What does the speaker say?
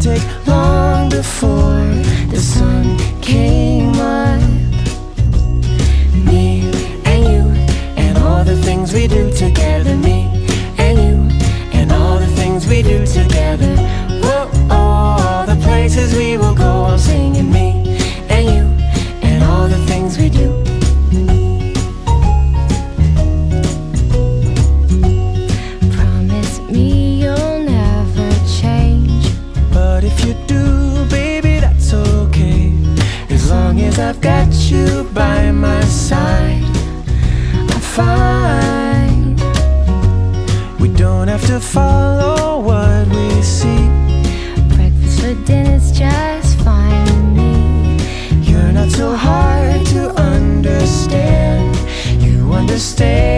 take long before the sun came up. Me and you and all the things we do together. Me and you and all the things we do together. Whoa, oh, all the places we will go. I'm singing me and you and all the things we do. Promise me you'll never change. But if you do, baby, that's okay. As long as I've got you by my side, I'm fine. We don't have to follow what we see. Breakfast for dinner's just fine with me. You're not so hard to understand. You understand.